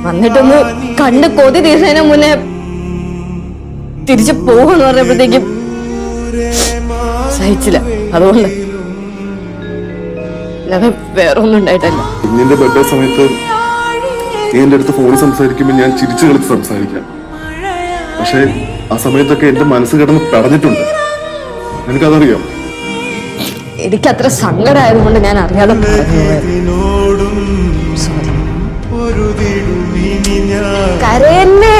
വന്നിട്ടൊന്ന് കണ്ട് കൊതി തീർച്ചതിന് മുന്നേ തിരിച്ചു പോകുമെന്ന് പറഞ്ഞപ്പോഴത്തേക്കും സഹിച്ചില്ല. അതുകൊണ്ട് അല്ലാതെ വേറൊന്നും ഉണ്ടായിട്ടല്ല. കുഞ്ഞിന്റെ ബർത്ത്ഡേ സമയത്ത് നീ എന്റെ അടുത്ത് ഫോണിൽ സംസാരിക്കുമ്പോൾ ഞാൻ ചിരിച്ചു കളിച്ച് സംസാരിക്കാം. പക്ഷെ ആ സമയത്തൊക്കെ എന്റെ മനസ്സ് കിടന്ന് പടഞ്ഞിട്ടുണ്ട്. എനിക്കതറിയാം. എനിക്കത്ര സങ്കടമായതുകൊണ്ട് ഞാൻ അറിയാതെ കരയല്ലേ.